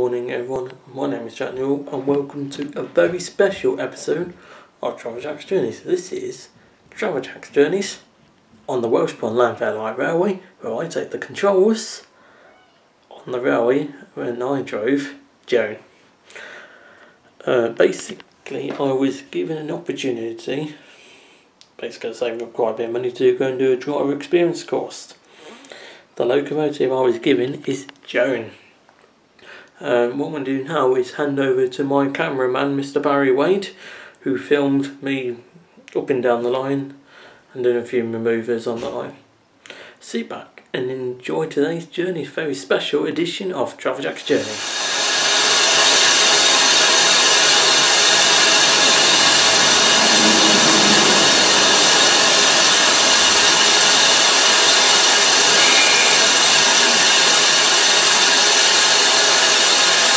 morning everyone, my name is ThankYou and welcome to a very special episode of Travel Jack's Journeys. This is Travel Jack's Journeys on the Welshpool Llanfair Railway, where I take the controls on the railway when I drove Joan. Basically I was given an opportunity, basically saving quite a bit of money, to go and do a driver experience course. The locomotive I was given is Joan. What I'm going to do now is hand over to my cameraman, Mr. Barry Wade, who filmed me up and down the line and doing a few manoeuvres on the line. Sit back and enjoy today's journey, very special edition of Travel Jack's Journey.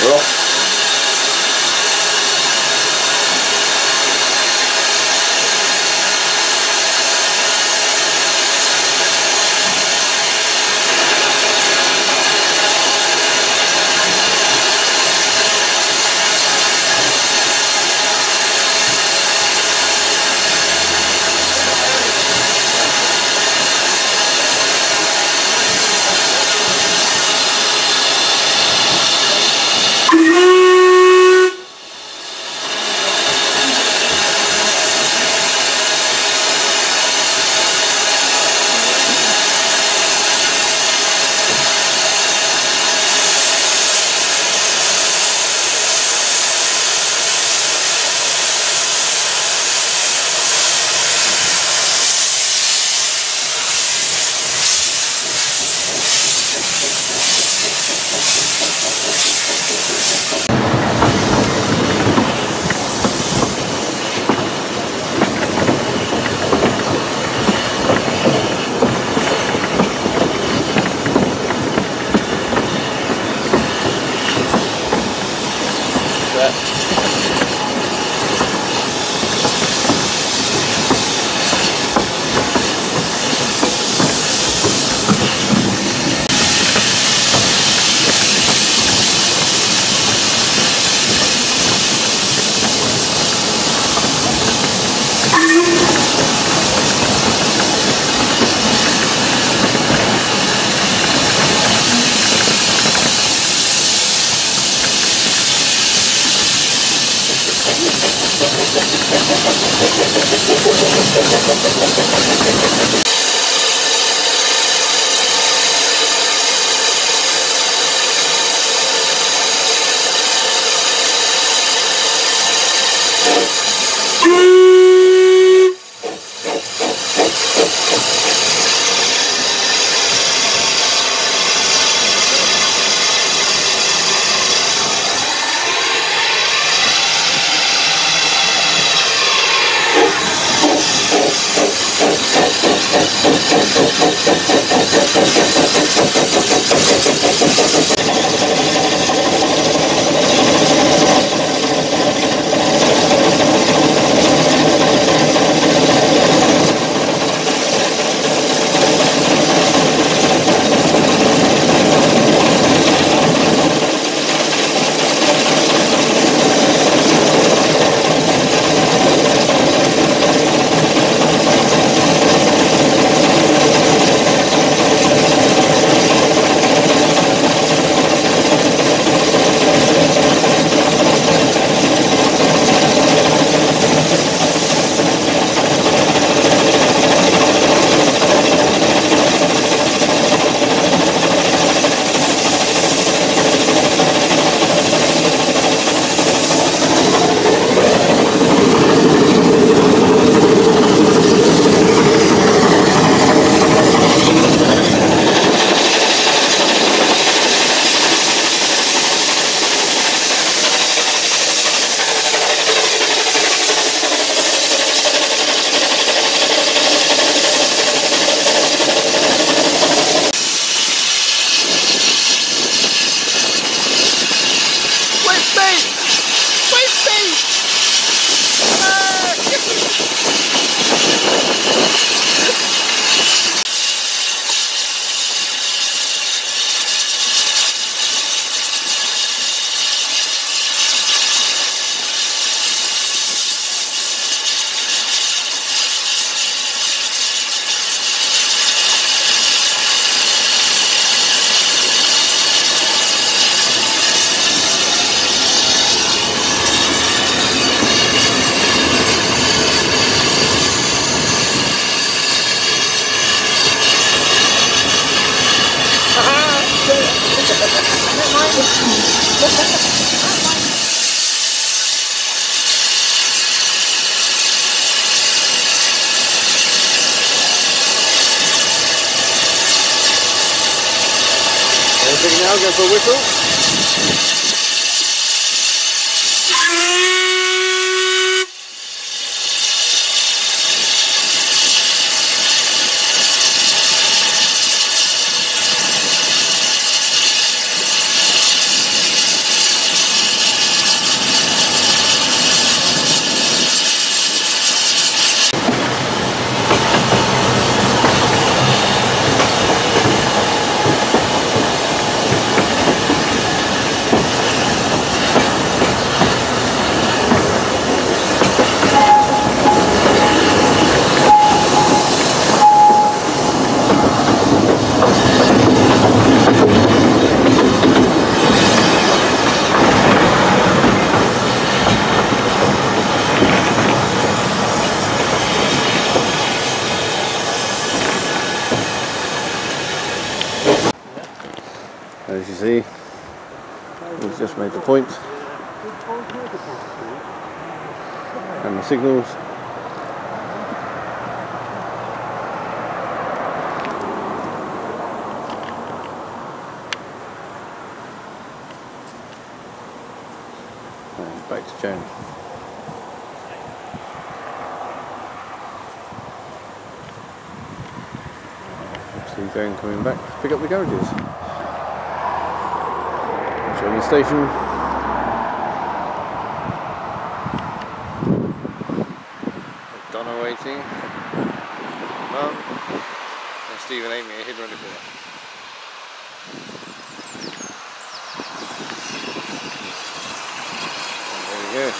We're off. Anything now, go for a whistle. As you see, we've just made the point and the signals. And back to Joan. See Joan coming back to pick up the garages. Showing the station. Donna waiting. Mum. And Steve and Amy are hidden ready for her. And there we go.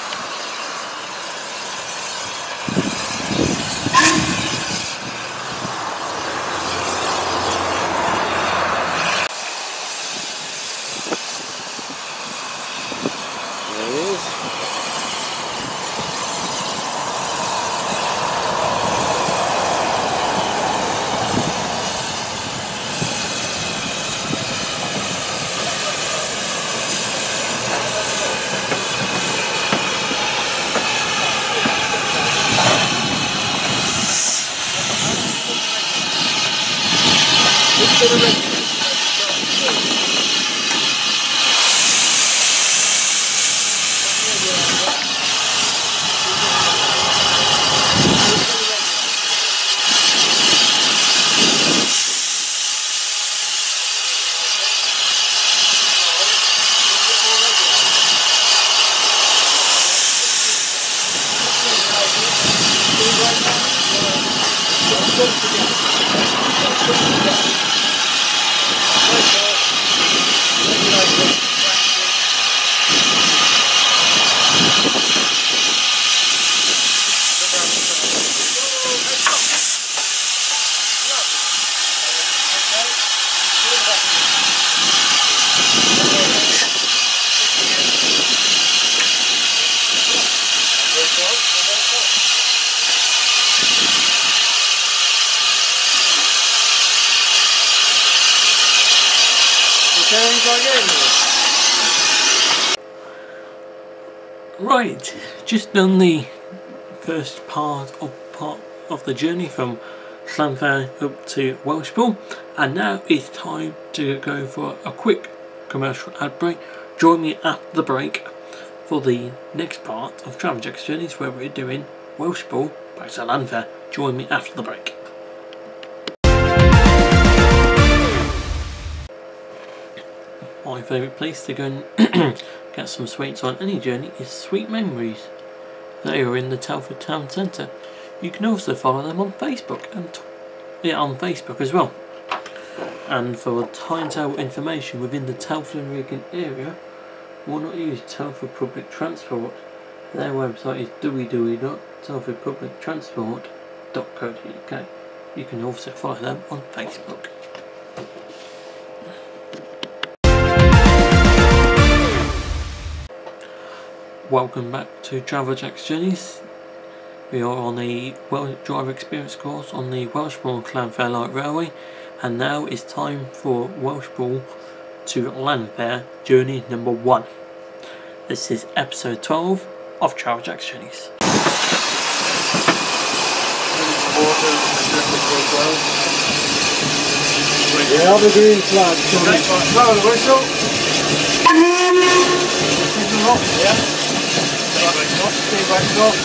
Right, just done the first part of the journey from Llanfair up to Welshpool, and now it's time to go for a quick commercial ad break. Join me after the break for the next part of Travel Jack's Journeys, where we're doing Welshpool back to Llanfair. Join me after the break. My favourite place to go and get some sweets on any journey is Sweet Memories. They are in the Telford Town Centre. You can also follow them on Facebook and on Facebook as well. And for time-table information within the Telford and Regan area, why not use Telford Public Transport? Their website is www.telfordpublictransport.co.uk. You can also follow them on Facebook. Welcome back to Travel Jack's Journeys. We are on the driver experience course on the Welshpool Llanfair Railway, and now it's time for Welshpool to Llanfair journey number 1. This is episode 12 of Travel Jack's Journeys. Yeah, the green flag. Blow the whistle. Signal off, yeah. Stay back off.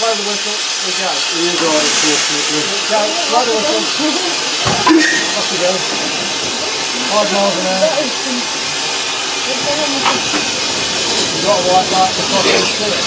Blow the whistle, we go. You go, blow the whistle. Off we go. 5 miles an hour. You've got a white light to cross the street.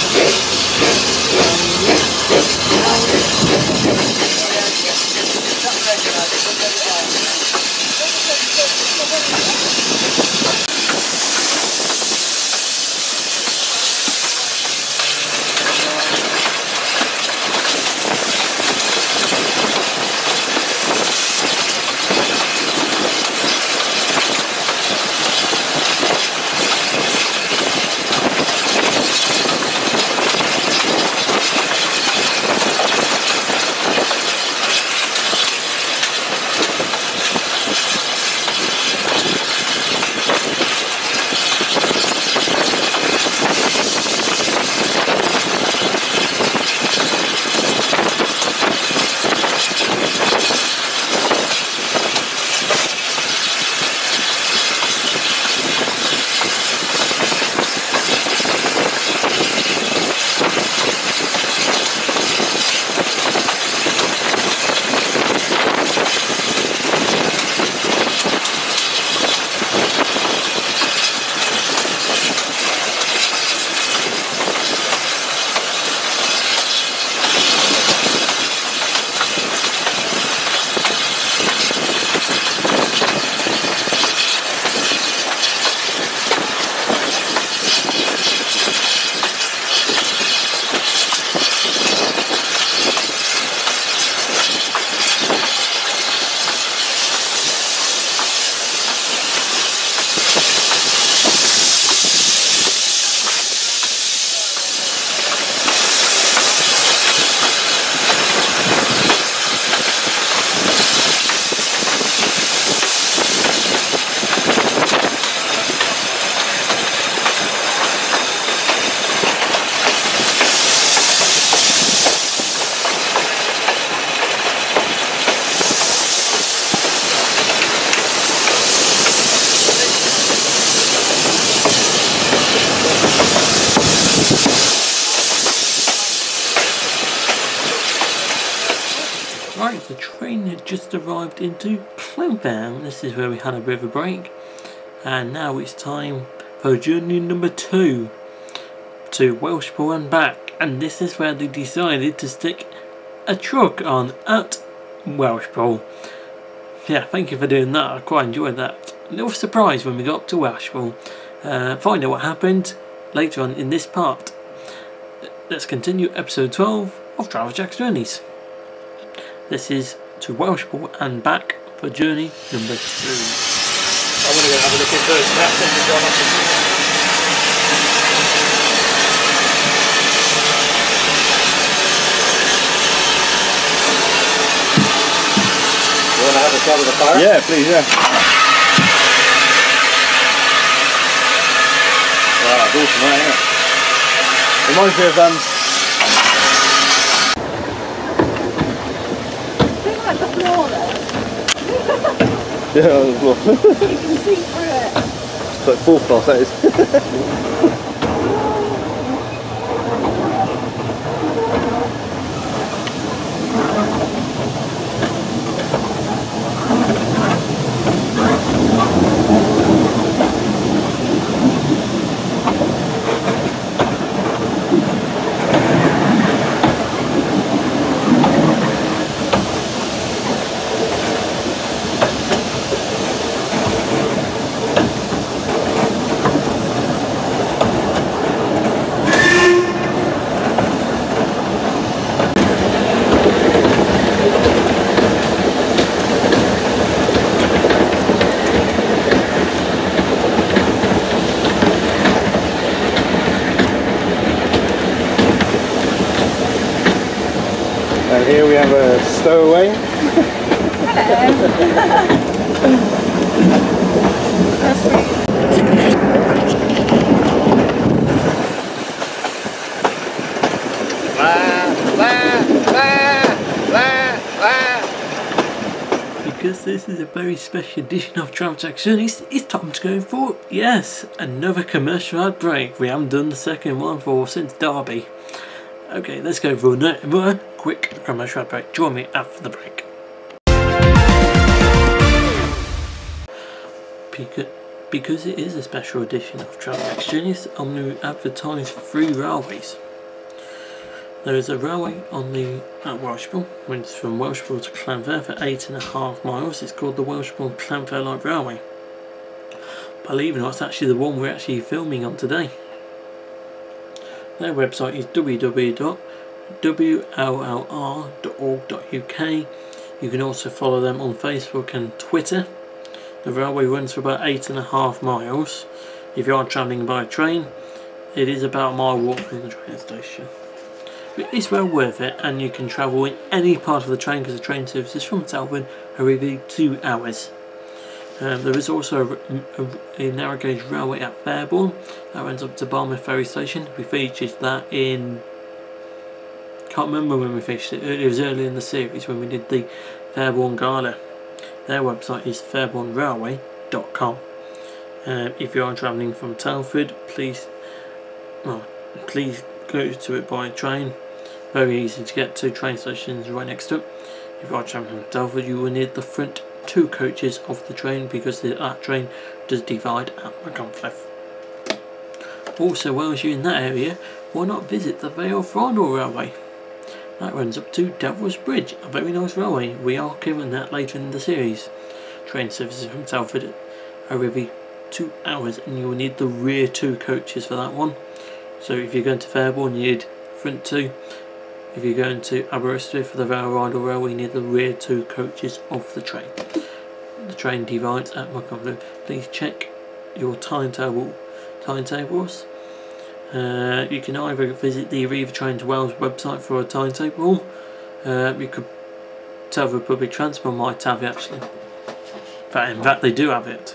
Right, the train had just arrived into Llanfair. This is where we had a bit of a break, and now it's time for journey number 2 to Welshpool and back, and this is where they decided to stick a truck on at Welshpool. Yeah, thank you for doing that. I quite enjoyed that. A little surprise when we got up to Welshpool. Find out what happened later on in this part. Let's continue episode 12 of Travel Jack's Journeys. This is to Welshpool and back for journey number 2. I'm going to go have a look at those maps and Donna. top of the fire? Yeah, please, yeah. Wow, it's awesome, right, isn't it? Reminds me of like the floor there. yeah, on the floor. You can see through it. It's like fourth class, that is. And here we have a stowaway. Because this is a very special edition of Travel Jackson, it's time to go for, yes, another commercial ad break. We haven't done the second one since Derby. Okay, let's go for another quick commercial ad break. Join me after the break. Because it is a special edition of Travel Exchanges, I'm going to advertise 3 railways. There is a railway at Welshpool, which is from Welshpool to Llanfair for 8.5 miles. It's called the Welshpool Llanfair Railway. Believe it or not, it's actually the one we're actually filming on today. Their website is www.wllr.org.uk. You can also follow them on Facebook and Twitter. The railway runs for about 8.5 miles. If you are travelling by train, it is about a mile walk from the train station. But it's well worth it, and you can travel in any part of the train because the train services from Telford are every 2 hours. There is also a narrow gauge railway at Fairbourne that runs up to Barmouth Ferry Station. We featured that in, can't remember when we featured it. It was early in the series when we did the Fairbourne Gala. Their website is fairbournerailway.com. If you are travelling from Telford, please go to it by train. Very easy to get to. Train stations right next to it. If you are travelling from Telford, you will need the front 2 coaches of the train because that train does divide at Machynlleth. Also, whilst you're in that area, why not visit the girlfreind railway? That runs up to Devil's Bridge, a very nice railway. We are covering that later in the series. Train services from Telford are every 2 hours, and you will need the rear 2 coaches for that one. So if you're going to Fairbourne, you need front 2. If you're going to Aberystwyth for the Railroad Railway, you need the rear 2 coaches of the train. The train divides at Machynlleth. Please check your timetables. You can either visit the Arriva Trains Wales website for a timetable. You could tell the public transport might have it actually. In fact they do have it.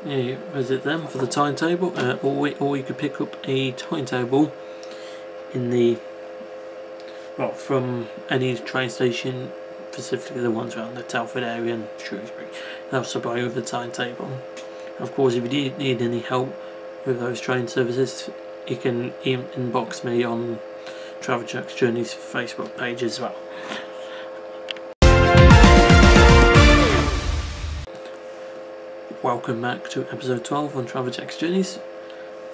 You visit them for the timetable, or you could pick up a timetable in the from any train station, specifically the ones around the Telford area and Shrewsbury. They'll supply you with the timetable. Of course, if you need any help with those train services, you can inbox me on Travel Jack's Journeys Facebook page as well. Welcome back to episode 12 on Travel Jack's Journeys.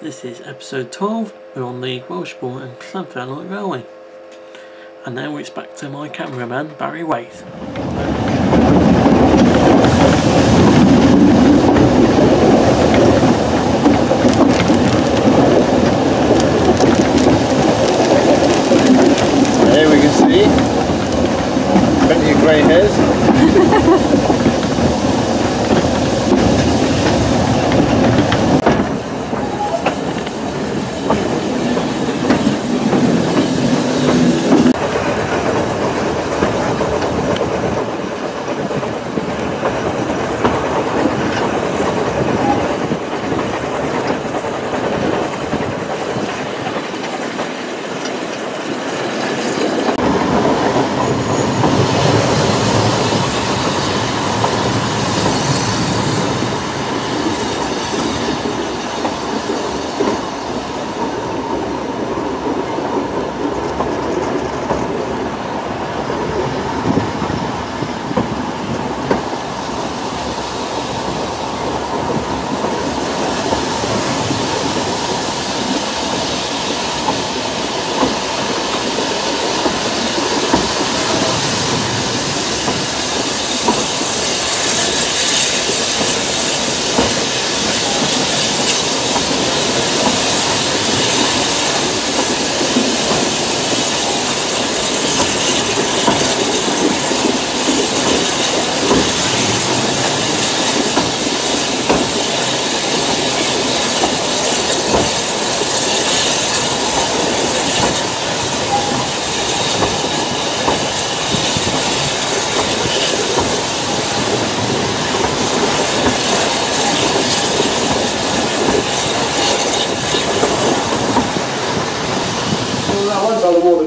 This is episode 12. We're on the Welshpool and Llanfair Railway. And now it's back to my cameraman Barry Waite. There we can see plenty of grey hairs.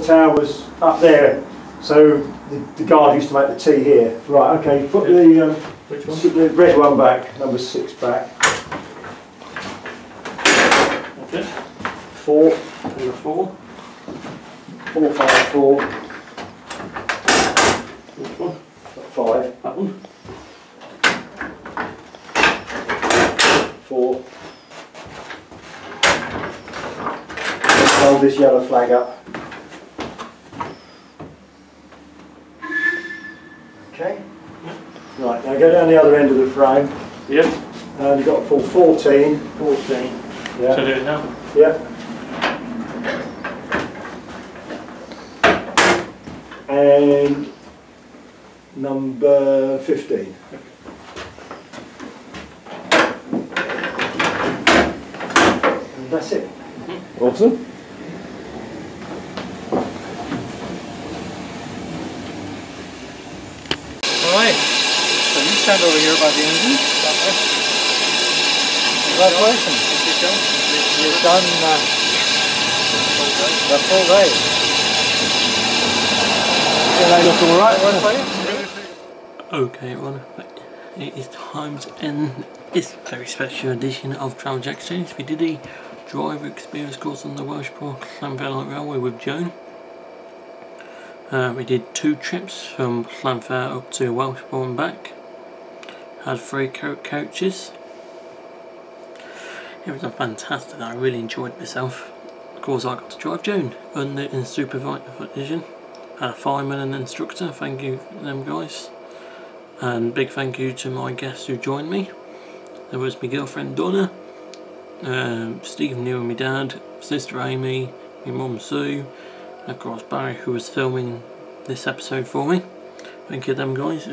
tower was up there, so the guard used to make the tea here. Right, okay, put Which one? the red one back, number 6 back. Okay. 4, Number 4. 4, 5, 4, Which one? 5, That one. 4. Hold this yellow flag up. Okay. Right, now go down the other end of the frame. Yep. And you've got to pull 14. 14. Yeah. Shall I do it now? Yeah. And number 15. And that's it. Awesome. Alright, so you stand over here by the engine. Congratulations. You've done the full day. Yeah, they look alright, Okay, everyone, it is time to end this very special edition of Travel Jack Series. We did a driver experience course on the Welshpool Llanfair Railway with Joan. We did 2 trips from Llanfair up to Welshpool and back. Had 3 coaches. It was a fantastic. I really enjoyed myself. Of course, I got to drive Joan under in supervision. Had a fireman and instructor. Thank you to them guys. And big thank you to my guests who joined me. There was my girlfriend Donna, Stephen New and my dad, sister Amy, my mum Sue, and of course Barry, who was filming this episode for me. Thank you to them guys.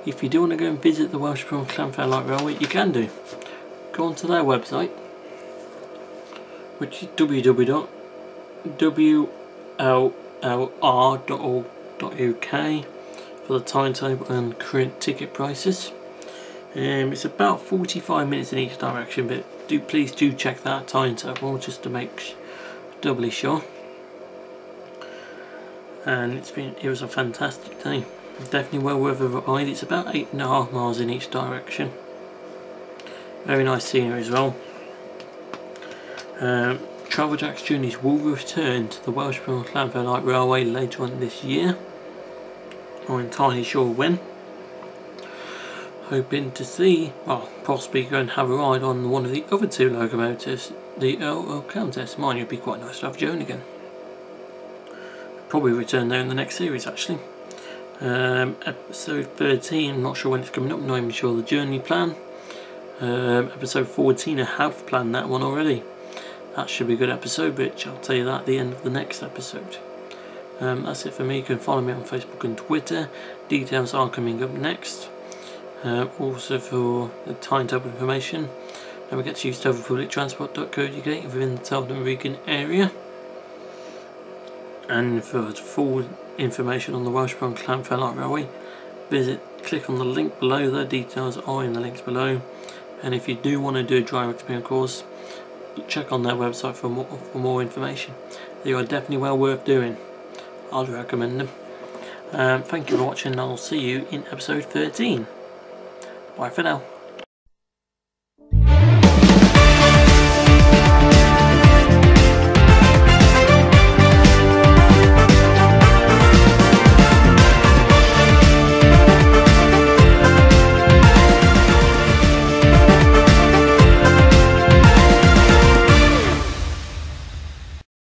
If you do want to go and visit the Welshpool Llanfair Railway, you can do. Go onto their website, which is www.wllr.org.uk for the timetable and current ticket prices. It's about 45 minutes in each direction, but please do check that timetable just to make doubly sure. And it was a fantastic day. Definitely well worth a ride. It's about 8.5 miles in each direction. Very nice scenery as well. Travel Jack's journeys will return to the Welshpool Llanfair Railway later on this year. I'm not entirely sure when. Hoping to see, well, possibly go and have a ride on one of the other 2 locomotives, the Earl Countess. Mine would be quite nice to have Joan again. Probably return there in the next series actually. Episode 13, not sure when it's coming up, not even sure the journey plan. Episode 14, I have planned that one already. That should be a good episode, but I'll tell you that at the end of the next episode. That's it for me. You can follow me on Facebook and Twitter. Details are coming up next. Also for the timetable information, don't forget to use totalpublictransport.co.uk within the Telden Regan area. And for full information on the Welshpool Llanfair Railway, click on the link below. The details are in the links below. And if you do want to do a driver experience course, check on their website for more information. They are definitely well worth doing. I'd recommend them. Thank you for watching, and I'll see you in episode 13. Bye for now.